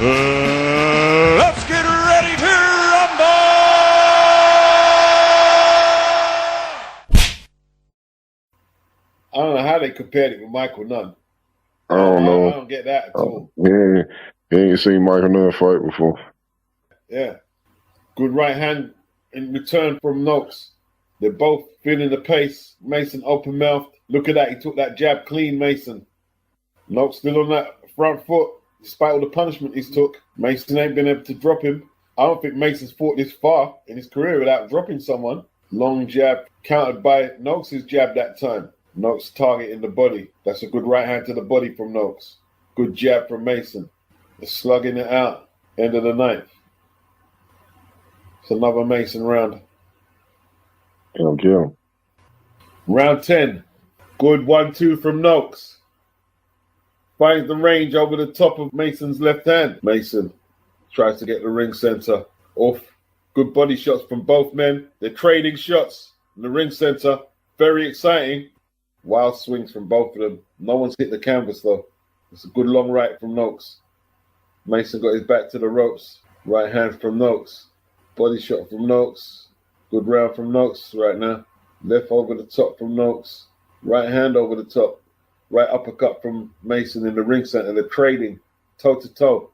Let's get ready to rumble! I don't know how they compared it with Michael Nunn. I don't know. I don't get that at all. He ain't seen Michael Nunn fight before. Yeah. Good right hand in return from Noakes. They're both feeling the pace. Mason open mouthed. Look at that. He took that jab clean, Mason. Noakes still on that front foot, despite all the punishment he's took. Mason ain't been able to drop him. I don't think Mason's fought this far in his career without dropping someone. Long jab countered by Noakes' jab that time. Noakes targeting the body. That's a good right hand to the body from Noakes. Good jab from Mason. They're slugging it out. End of the ninth. It's another Mason round. Yeah. Round 10. Good 1-2 from Noakes. Finds the range over the top of Mason's left hand. Mason tries to get the ring center off. Good body shots from both men. They're trading shots in the ring center. Very exciting. Wild swings from both of them. No one's hit the canvas though. It's a good long right from Noakes. Mason got his back to the ropes. Right hand from Noakes. Body shot from Noakes. Good round from Noakes right now. Left over the top from Noakes. Right hand over the top. Right uppercut from Mason in the ring center. They're trading toe to toe.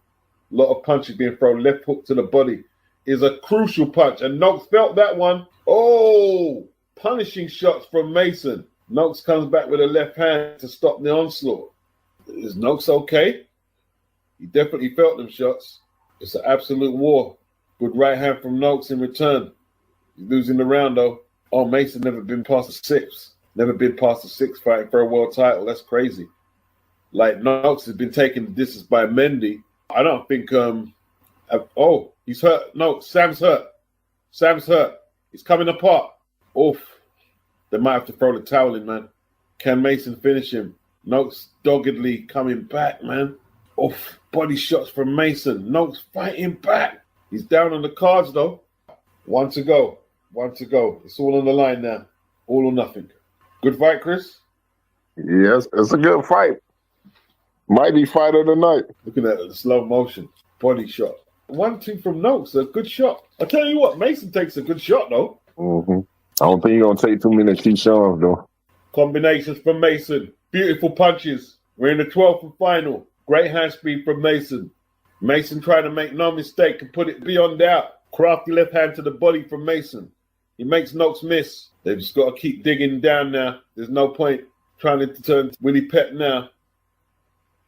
A lot of punches being thrown. Left hook to the body is a crucial punch. And Noakes felt that one. Oh, punishing shots from Mason. Noakes comes back with a left hand to stop the onslaught. Is Noakes okay? He definitely felt them shots. It's an absolute war. Good right hand from Noakes in return. He's losing the round though. Oh, Mason never been past the six. Never been past the six fight for a world title. That's crazy. Like Noakes has been taken the distance by Mendy. I don't think he's hurt. No, Sam's hurt. Sam's hurt. He's coming apart. Oof. They might have to throw the towel in, man. Can Mason finish him? Noakes doggedly coming back, man. Oof. Body shots from Mason. Noakes fighting back. He's down on the cards, though. One to go. It's all on the line now. All or nothing. Good fight, Chris? Yes, it's a good fight. Might be fight of the night. Looking at the slow motion. Body shot. 1-2 from Noakes. A good shot. I tell you what, Mason takes a good shot, though. Mm-hmm. I don't think you're going to take too many Keyshawn, though. Combinations from Mason. Beautiful punches. We're in the 12th and final. Great hand speed from Mason. Mason trying to make no mistake and put it beyond doubt. Crafty left hand to the body from Mason. He makes Noakes miss. They've just got to keep digging down now. There's no point trying to turn Willie Pep now.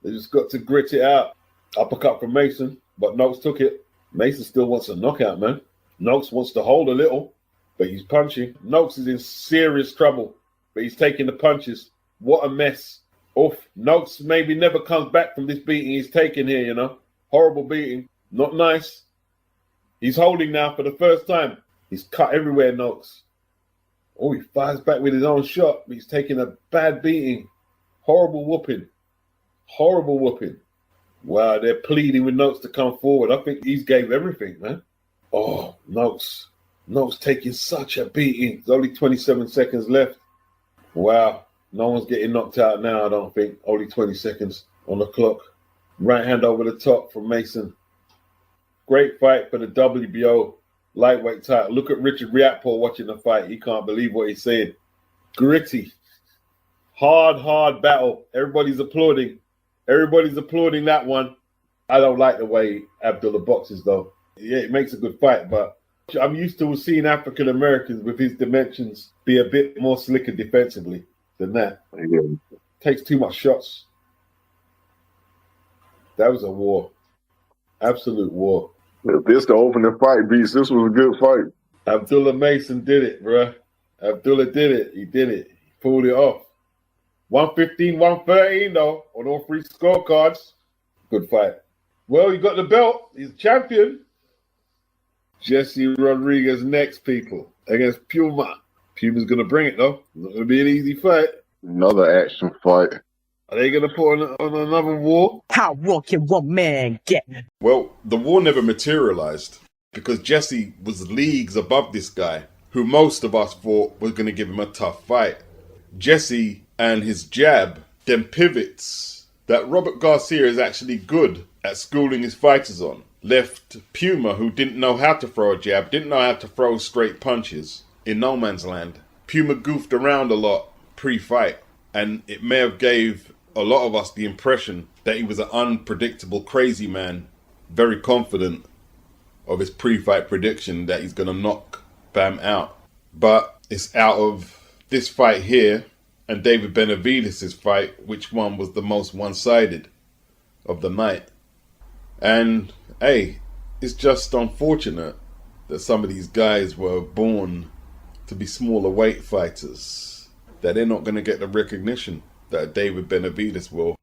They just got to grit it out. Uppercut from Mason, but Noakes took it. Mason still wants a knockout, man. Noakes wants to hold a little, but he's punching. Noakes is in serious trouble, but he's taking the punches. What a mess. Oof. Noakes maybe never comes back from this beating he's taking here, you know. Horrible beating. Not nice. He's holding now for the first time. He's cut everywhere, Noakes. Oh, he fires back with his own shot, but he's taking a bad beating. Horrible whooping. Wow, they're pleading with Noakes to come forward. I think he's gave everything, man. Oh, Noakes. Noakes taking such a beating. There's only 27 seconds left. Wow. No one's getting knocked out now, I don't think. Only 20 seconds on the clock. Right hand over the top from Mason. Great fight for the WBO lightweight title. Look at Richard Riakpo watching the fight. He can't believe what he's saying. Gritty. Hard battle. Everybody's applauding that one. I don't like the way Abdullah boxes, though. Yeah, it makes a good fight, but I'm used to seeing African Americans with his dimensions be a bit more slicker defensively than that. Yeah. Takes too much shots. That was a war. Absolute war. If this the opening fight, Beast, this was a good fight. Abdullah Mason did it, bruh. Abdullah did it. He did it. He pulled it off. 115, 113, though, on all three scorecards. Good fight. Well, he got the belt. He's champion. Jesse Rodriguez next, people, against Puma. Puma's going to bring it, though. It's not going to be an easy fight. Another action fight. Are they going to put on another war? How war can one man get? Well, the war never materialized because Jesse was leagues above this guy, who most of us thought was going to give him a tough fight. Jesse and his jab, them pivots that Robert Garcia is actually good at schooling his fighters on. Left Puma, who didn't know how to throw a jab, didn't know how to throw straight punches, in no man's land. Puma goofed around a lot pre-fight, and it may have gave a lot of us the impression that he was an unpredictable, crazy man, very confident of his pre-fight prediction that he's going to knock Bam out. But it's out of this fight here and David Benavidez' fight, which one was the most one-sided of the night. And hey, it's just unfortunate that some of these guys were born to be smaller weight fighters, that they're not going to get the recognition that David Benavidez will.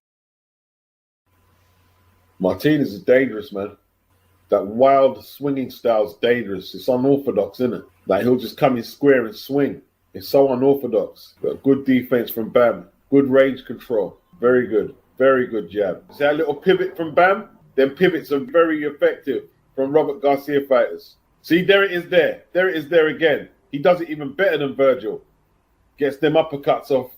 Martinez is dangerous, man. That wild swinging style's dangerous. It's unorthodox, isn't it? Like, he'll just come in square and swing. It's so unorthodox. But good defense from Bam. Good range control. Very good. Very good jab. See that little pivot from Bam? Them pivots are very effective from Robert Garcia fighters. See, there it is there. There it is there again. He does it even better than Virgil. Gets them uppercuts off.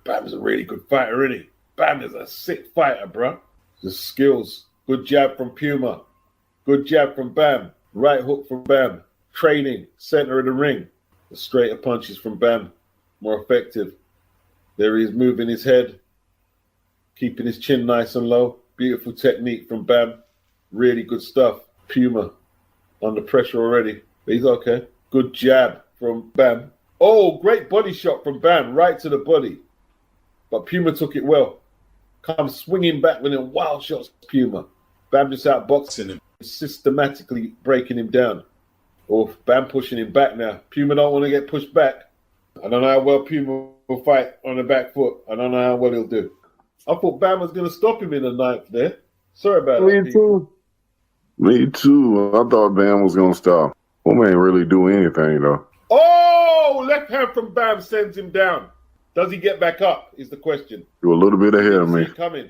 Bam's a really good fighter, isn't he? Bam is a sick fighter, bro. The skills. Good jab from Puma. Good jab from Bam. Right hook from Bam. Training. Center of the ring. The straighter punches from Bam. More effective. There he is moving his head. Keeping his chin nice and low. Beautiful technique from Bam. Really good stuff. Puma under pressure already. But he's okay. Good jab from Bam. Oh, great body shot from Bam. Right to the body. But Puma took it well. Comes swinging back with them wild shots. Puma. Bam just outboxing him. Systematically breaking him down. Oh, Bam pushing him back now. Puma don't want to get pushed back. I don't know how well Puma will fight on the back foot. I don't know how well he'll do. I thought Bam was going to stop him in the ninth there. Sorry about that. Me too. Me too. I thought Bam was going to stop. Puma ain't really do anything, though. Oh, left hand from Bam sends him down. Does he get back up is the question. You're a little bit ahead of me. Coming.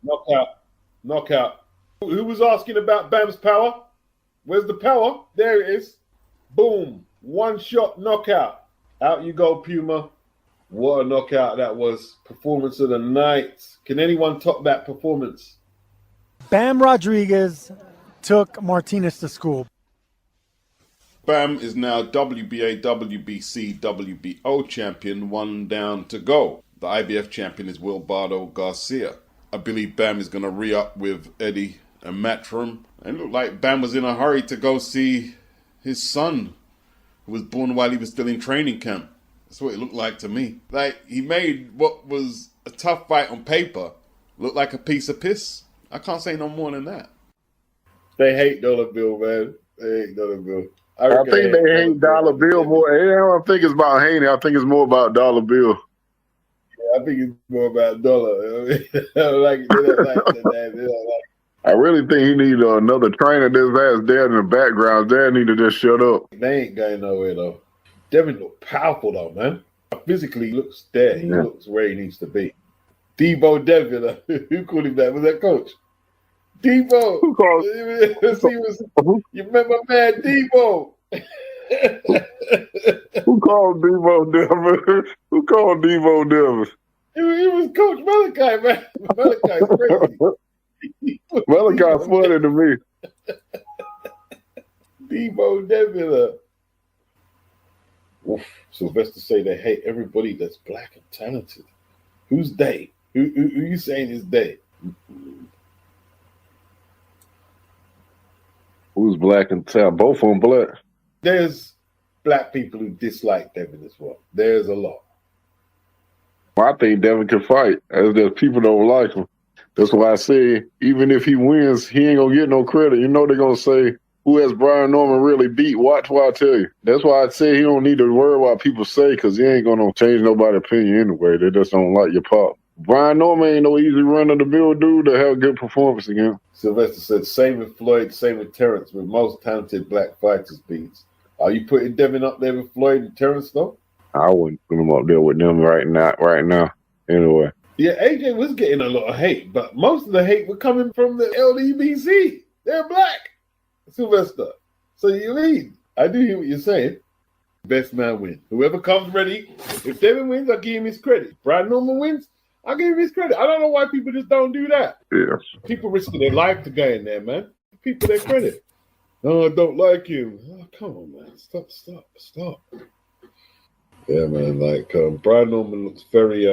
Knockout. Knockout. Who was asking about Bam's power? Where's the power? There it is. Boom. One shot knockout. Out you go, Puma. What a knockout that was. Performance of the night. Can anyone top that performance? Bam Rodriguez took Martinez to school. Bam is now WBA, WBC, WBO champion, one down to go. The IBF champion is Wilbardo Garcia. I believe Bam is going to re-up with Eddie and Matchroom. And it looked like Bam was in a hurry to go see his son, who was born while he was still in training camp. That's what it looked like to me. Like, he made what was a tough fight on paper look like a piece of piss. I can't say no more than that. They hate Dollar Bill, man. They hate Dollar Bill. I think they hate Dollar Bill more. I don't think it's about Haney. I think it's more about Dollar Bill. Yeah, I think it's more about Dollar. They don't like it. I really think he needs another trainer. This has Dad in the background. Dad need to just shut up. They ain't going nowhere, though. Devin look powerful, though, man. Physically, he looks there. He looks where he needs to be. Debo Devin, who called him that? Was that coach? Debo. Who called? You remember, man, Debo. Who called Debo Devin? Who called Debo Devin? It was Coach Malachi, man. Malachi's crazy. Malachi's funny to me. Debo Devin. Sylvester say they hate everybody that's black and talented. Who's they? Who you saying is they? Who's black and talented? Both of them black. There's black people who dislike Devin as well. There's a lot. I think Devin can fight. As there's people don't like him. That's why I say even if he wins, he ain't gonna get no credit. You know they're gonna say, who has Brian Norman really beat? Watch what I tell you. That's why I say he don't need to worry what people say, because he ain't gonna change nobody's opinion anyway. They just don't like your pop. Brian Norman ain't no easy run-of-the-mill dude to have a good performance against. Sylvester said, same with Floyd, same with Terrence, with most talented black fighters beats. Are you putting Devin up there with Floyd and Terrence, though? I wouldn't put him up there with them right now. Anyway. Yeah, AJ was getting a lot of hate, but most of the hate was coming from the LDBC. They're black, Sylvester. So you lead. I do hear what you're saying. Best man wins. Whoever comes ready. If Devin wins, I'll give him his credit. Brian Norman wins, I give him his credit. I don't know why people just don't do that. Yeah. People risking their life to go in there, man. People their credit. Oh, I don't like him. Oh, come on, man. Stop. Yeah, man. Like Brian Norman looks very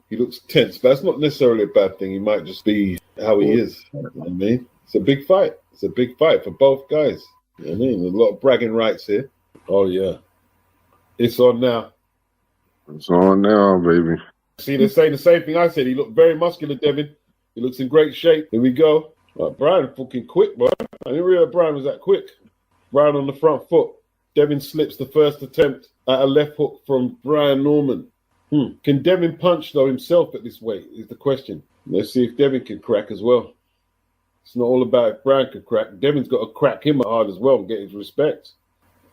he looks tense, but that's not necessarily a bad thing. He might just be how he is. You know what I mean? It's a big fight. It's a big fight for both guys. You know what I mean? There's a lot of bragging rights here. Oh yeah. It's on now. It's on now, baby. See, they're saying the same thing I said. He looked very muscular, Devin. He looks in great shape. Here we go. Brian fucking quick, bro. I didn't realize Brian was that quick. Brian on the front foot. Devin slips the first attempt at a left hook from Brian Norman. Can Devin punch, though, himself at this weight is the question. Let's see if Devin can crack as well. It's not all about if Brian can crack. Devin's got to crack him hard as well and get his respect.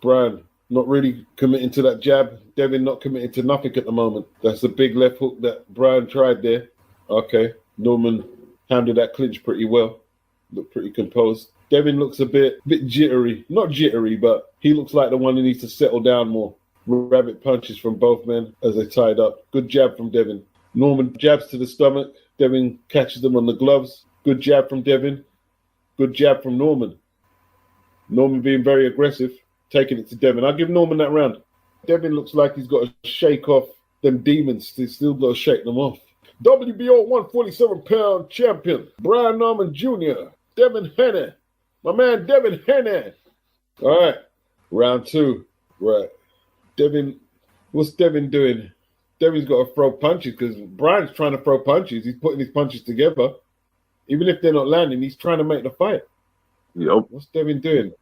Brian not really committing to that jab. Devin not committing to nothing at the moment. That's a big left hook that Brian tried there. Okay. Norman handled that clinch pretty well. Looked pretty composed. Devin looks a bit jittery. Not jittery, but he looks like the one who needs to settle down more. Rabbit punches from both men as they tied up. Good jab from Devin. Norman jabs to the stomach. Devin catches them on the gloves. Good jab from Devin. Good jab from Norman. Norman being very aggressive, taking it to Devin. I'll give Norman that round. Devin looks like he's got to shake off them demons. He's still got to shake them off. WBO 147-pound champion, Brian Norman Jr., Devin Haney. My man, Devin Haney. All right, round two. Right. Devin, what's Devin doing? Devin's got to throw punches because Brian's trying to throw punches. He's putting his punches together. Even if they're not landing, he's trying to make the fight. Yep. What's Devin doing?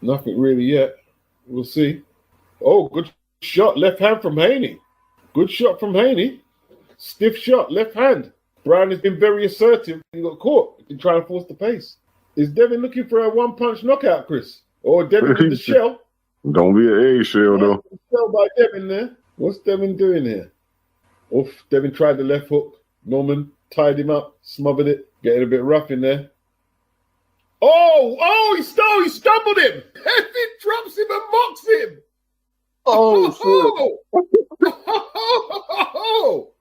Nothing really yet. We'll see. Oh, good shot. Left hand from Haney. Good shot from Haney. Stiff shot. Left hand. Brian has been very assertive. He got caught. He's been trying to force the pace. Is Devin looking for a one-punch knockout, Chris? Or Devin with the shell? Don't be an eggshell, though. Shell by Devin there. What's Devin doing here? Oof. Devin tried the left hook. Norman tied him up. Smothered it. Getting a bit rough in there. Oh, he stumbled him. Devin drops him and mocks him. Oh, Oh,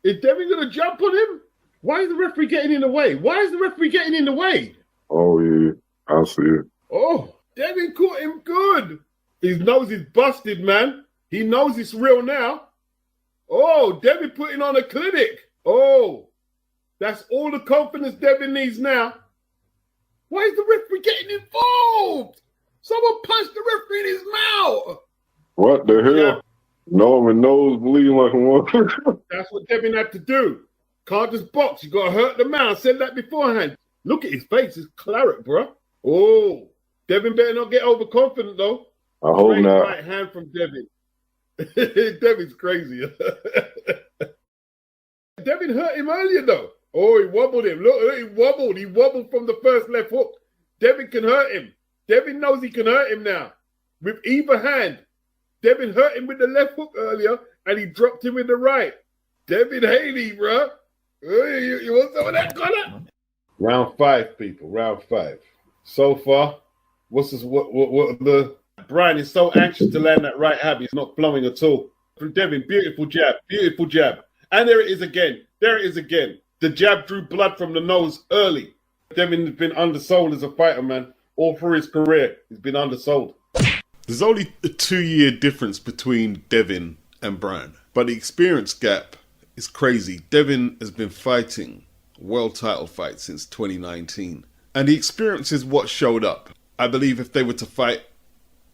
is Devin going to jump on him? Why is the referee getting in the way? Oh, yeah. I see it. Oh, Devin caught him good. His nose is busted, man. He knows it's real now. Oh, Devin putting on a clinic. Oh, that's all the confidence Devin needs now. Why is the referee getting involved? Someone punched the referee in his mouth. What the hell? Yeah. Norman nose bleeding like a one. That's what Devin had to do. Can't just box. You got to hurt the man. I said that beforehand. Look at his face. It's claret, bro. Oh, Devin better not get overconfident, though. I hope Great not. right hand from Devin. Devin's crazy. Devin hurt him earlier, though. Oh, he wobbled him. Look, he wobbled. He wobbled from the first left hook. Devin can hurt him. Devin knows he can hurt him now. With either hand. Devin hurt him with the left hook earlier, and he dropped him with the right. Devin Haney, bro. Hey, you want some of that, Connor? Round 5, people. Round 5. So far, what the Brian is so anxious to land that right hand. He's not flowing at all. From Devin, beautiful jab. And there it is again. The jab drew blood from the nose early. Devin has been undersold as a fighter, man. All through his career, he's been undersold. There's only a 2-year difference between Devin and Brian, but the experience gap is crazy. Devin has been fighting world title fights since 2019, and the experience is what showed up. I believe if they were to fight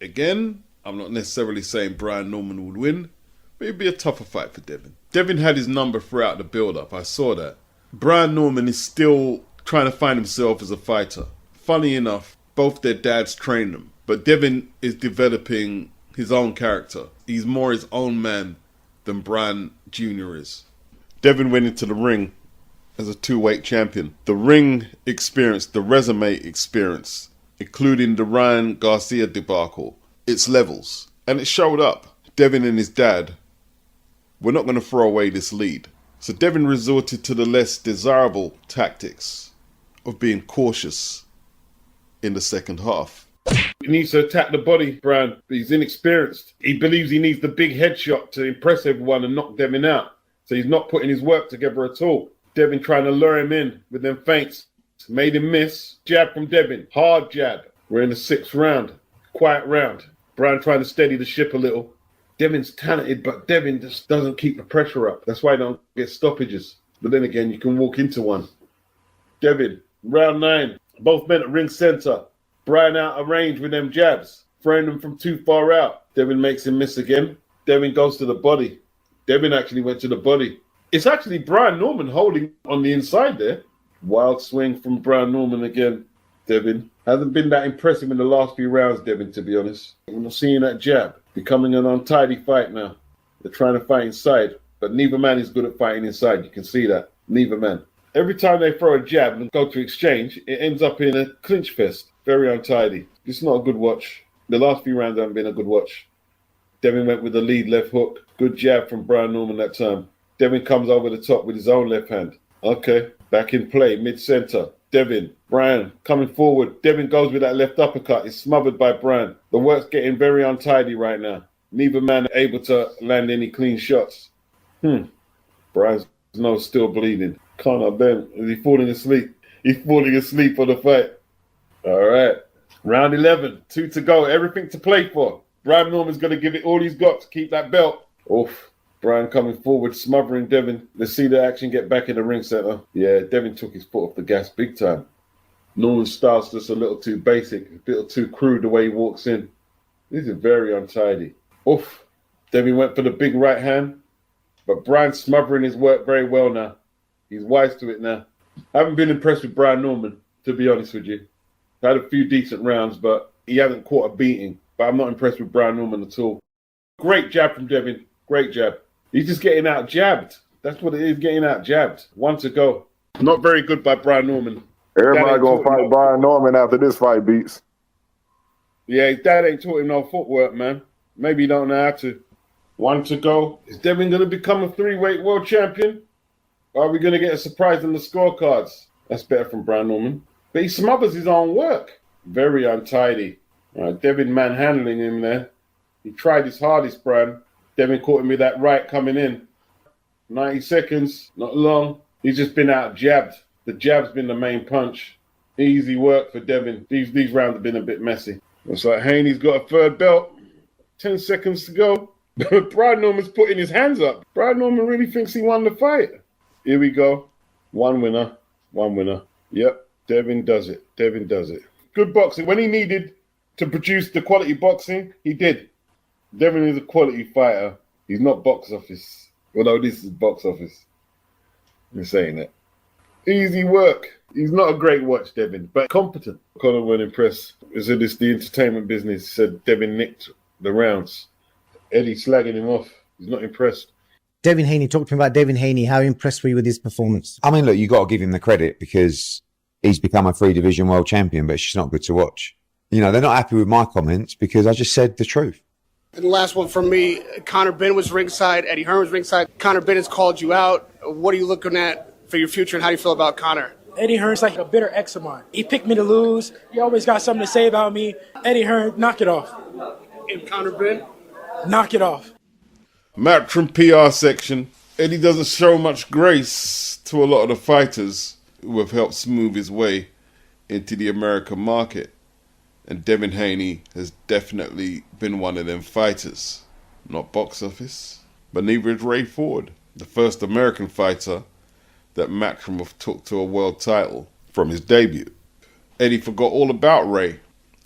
again, I'm not necessarily saying Brian Norman would win, but it'd be a tougher fight for Devin. Devin had his number throughout the build-up. I saw that. Brian Norman is still trying to find himself as a fighter. Funny enough, both their dads trained them. But Devin is developing his own character. He's more his own man than Brian Jr. is. Devin went into the ring as a 2-weight champion. The ring experience, the resume experience, including the Ryan Garcia debacle, it's levels. And it showed up. Devin and his dad were not going to throw away this lead. So Devin resorted to the less desirable tactics of being cautious in the second half. He needs to attack the body, Brian, but he's inexperienced. He believes he needs the big headshot to impress everyone and knock Devin out. So he's not putting his work together at all. Devin trying to lure him in with them feints. Made him miss. Jab from Devin. Hard jab. We're in the 6th round. Quiet round. Brian trying to steady the ship a little. Devin's talented, but Devin just doesn't keep the pressure up. That's why he don't get stoppages. But then again, you can walk into one. Devin, round 9. Both men at ring center. Brian out of range with them jabs. Throwing them from too far out. Devin makes him miss again. Devin goes to the body. Devin actually went to the body. It's actually Brian Norman holding on the inside there. Wild swing from Brian Norman again. Devin hasn't been that impressive in the last few rounds, Devin, to be honest. I'm not seeing that jab. Becoming an untidy fight now. They're trying to fight inside, but neither man is good at fighting inside. You can see that. Neither man. Every time they throw a jab and go to exchange, it ends up in a clinch fest. Very untidy. It's not a good watch. The last few rounds haven't been a good watch. Devin went with the lead left hook. Good jab from Brian Norman that time. Devin comes over the top with his own left hand. Okay, back in play, mid-center. Devin, Brian coming forward. Devin goes with that left uppercut. It's smothered by Brian. The work's getting very untidy right now. Neither man able to land any clean shots. Brian's nose still bleeding. Conor Ben, is he falling asleep? He's falling asleep for the fight. All right. Round 11. 2 to go. Everything to play for. Brian Norman's going to give it all he's got to keep that belt. Oof. Brian coming forward, smothering Devin. Let's see the action get back in the ring center. Yeah, Devin took his foot off the gas big time. Norman's style's just a little too basic, a little too crude the way he walks in. This is very untidy. Oof. Devin went for the big right hand, but Brian's smothering his work very well now. He's wise to it now. I haven't been impressed with Brian Norman, to be honest with you. Had a few decent rounds, but he hasn't caught a beating. But I'm not impressed with Brian Norman at all. Great jab from Devin. Great jab. He's just getting out jabbed. That's what it is, getting out jabbed. 1 to go. Not very good by Brian Norman. Everybody gonna fight Brian Norman after this fight beats. Yeah, his dad ain't taught him no footwork, man. Maybe he don't know how to. 1 to go. Is Devin going to become a 3-weight world champion? Or are we going to get a surprise in the scorecards? That's better from Brian Norman. But he smothers his own work. Very untidy. All right, Devin manhandling him there. He tried his hardest, Brian. Devin caught him with that right coming in. 90 seconds, not long. He's just been out jabbed. The jab's been the main punch. Easy work for Devin. These rounds have been a bit messy. Looks like Haney's got a 3rd belt. 10 seconds to go. Brian Norman's putting his hands up. Brian Norman really thinks he won the fight. Here we go. One winner. Yep, Devin does it. Good boxing. When he needed to produce the quality boxing, he did. Devin is a quality fighter. He's not box office. Although this is box office. I'm saying that. Easy work. He's not a great watch, Devin, but competent. Conor wasn't impressed. He said it's the entertainment business. He said Devin nicked the rounds. Eddie slagging him off. He's not impressed. Devin Haney, talk to me about Devin Haney. How impressed were you with his performance? I mean, look, you got to give him the credit because he's become a 3-division world champion, but it's just not good to watch. You know, they're not happy with my comments because I just said the truth. And the last one from me, Conor Ben was ringside, Eddie Hearn was ringside. Conor Ben has called you out. What are you looking at for your future and how do you feel about Conor? Eddie Hearn's like a bitter ex of mine. He picked me to lose. He always got something to say about me. Eddie Hearn, knock it off. And Conor Ben? Knock it off. Matt from PR section. Eddie doesn't show much grace to a lot of the fighters who have helped smooth his way into the American market. And Devin Haney has definitely been one of them fighters. Not box office, but neither is Ray Ford, the first American fighter that Matchroom took to a world title from his debut. Eddie forgot all about Ray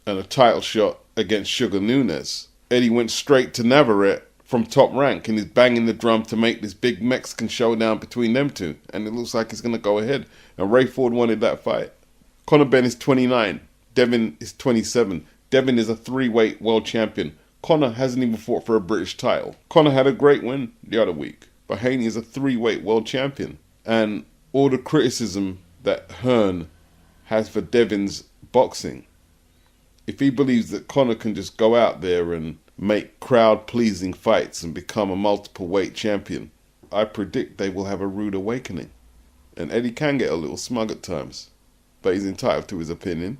and a title shot against Sugar Nunes. Eddie went straight to Navarrete from Top Rank and is banging the drum to make this big Mexican showdown between them two. And it looks like it's going to go ahead. And Ray Ford wanted that fight. Conor Ben is 29. Devin is 27. Devin is a 3-weight world champion. Conor hasn't even fought for a British title. Conor had a great win the other week. But Haney is a 3-weight world champion. And all the criticism that Hearn has for Devin's boxing, if he believes that Conor can just go out there and make crowd-pleasing fights and become a multiple-weight champion, I predict they will have a rude awakening. And Eddie can get a little smug at times, but he's entitled to his opinion.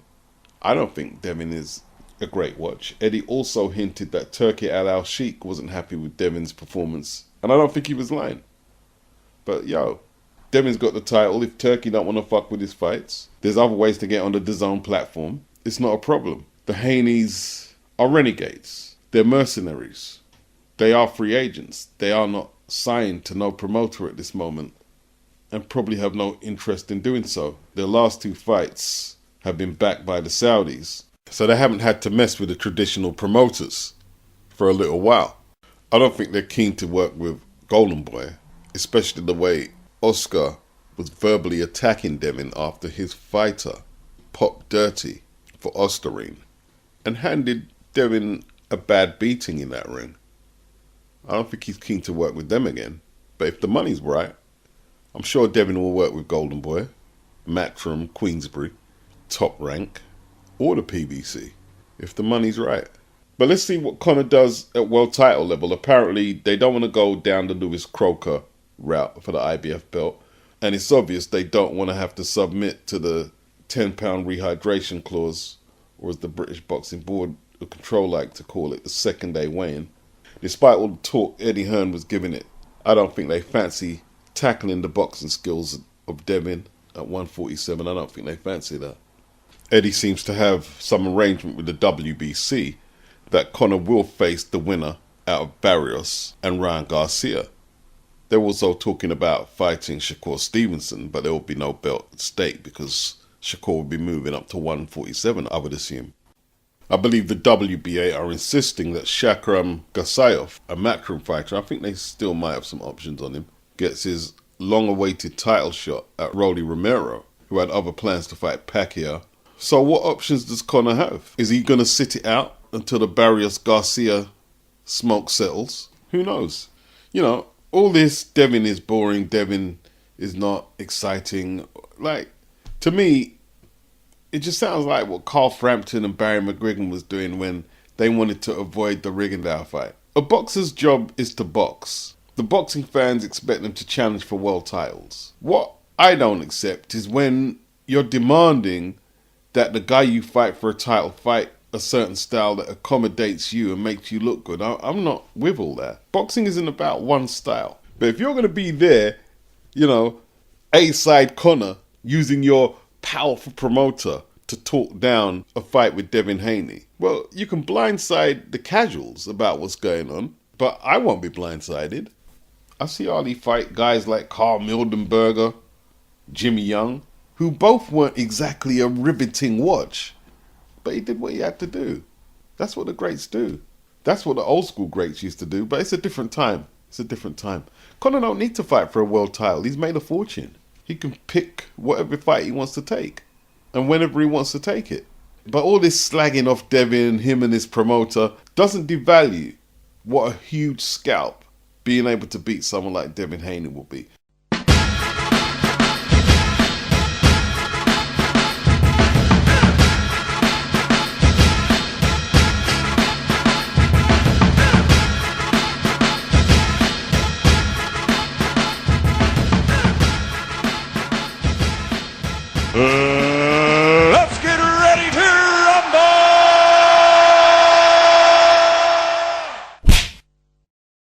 I don't think Devin is a great watch. Eddie also hinted that Turki Al Sheikh wasn't happy with Devin's performance, and I don't think he was lying. But yo, Devin's got the title. If Turki don't want to fuck with his fights, there's other ways to get on the DAZN platform. It's not a problem. The Haneys are renegades. They're mercenaries. They are free agents. They are not signed to no promoter at this moment, and probably have no interest in doing so. Their last 2 fights have been backed by the Saudis, so they haven't had to mess with the traditional promoters for a little while. I don't think they're keen to work with Golden Boy, especially the way Oscar was verbally attacking Devin after his fighter popped dirty for Osterine and handed Devin a bad beating in that ring. I don't think he's keen to work with them again, but if the money's right, I'm sure Devin will work with Golden Boy, Matchroom, Queensbury, Top Rank, or the PBC, if the money's right. But let's see what Conor does at world title level. Apparently, they don't want to go down the Lewis Croker route for the IBF belt, and it's obvious they don't want to have to submit to the 10-pound rehydration clause, or as the British Boxing Board of Control like to call it, the second-day weigh-in. Despite all the talk Eddie Hearn was giving it, I don't think they fancy tackling the boxing skills of Devin at 147. I don't think they fancy that. Eddie seems to have some arrangement with the WBC that Conor will face the winner out of Barrios and Ryan Garcia. They're also talking about fighting Shakur Stevenson, but there will be no belt at stake because Shakur will be moving up to 147, I would assume. I believe the WBA are insisting that Shakram Gasayev, a Matchroom fighter, I think they still might have some options on him, gets his long-awaited title shot at Rolly Romero, who had other plans to fight Pacquiao. So what options does Conor have? Is he going to sit it out until the Barrios-Garcia smoke settles? Who knows? You know, all this Devin is boring, Devin is not exciting. Like, to me, it just sounds like what Carl Frampton and Barry McGuigan was doing when they wanted to avoid the Rigondeaux fight. A boxer's job is to box. The boxing fans expect them to challenge for world titles. What I don't accept is when you're demanding that the guy you fight for a title fight a certain style that accommodates you and makes you look good. I'm not with all that. Boxing isn't about one style. But if you're going to be there, you know, A-side Conor, using your powerful promoter to talk down a fight with Devin Haney, well, you can blindside the casuals about what's going on, but I won't be blindsided. I see Ali fight guys like Carl Mildenberger, Jimmy Young, who both weren't exactly a riveting watch, but he did what he had to do. That's what the greats do. That's what the old school greats used to do, but it's a different time. It's a different time. Conor don't need to fight for a world title. He's made a fortune. He can pick whatever fight he wants to take and whenever he wants to take it. But all this slagging off Devin, him and his promoter, doesn't devalue what a huge scalp being able to beat someone like Devin Haney will be.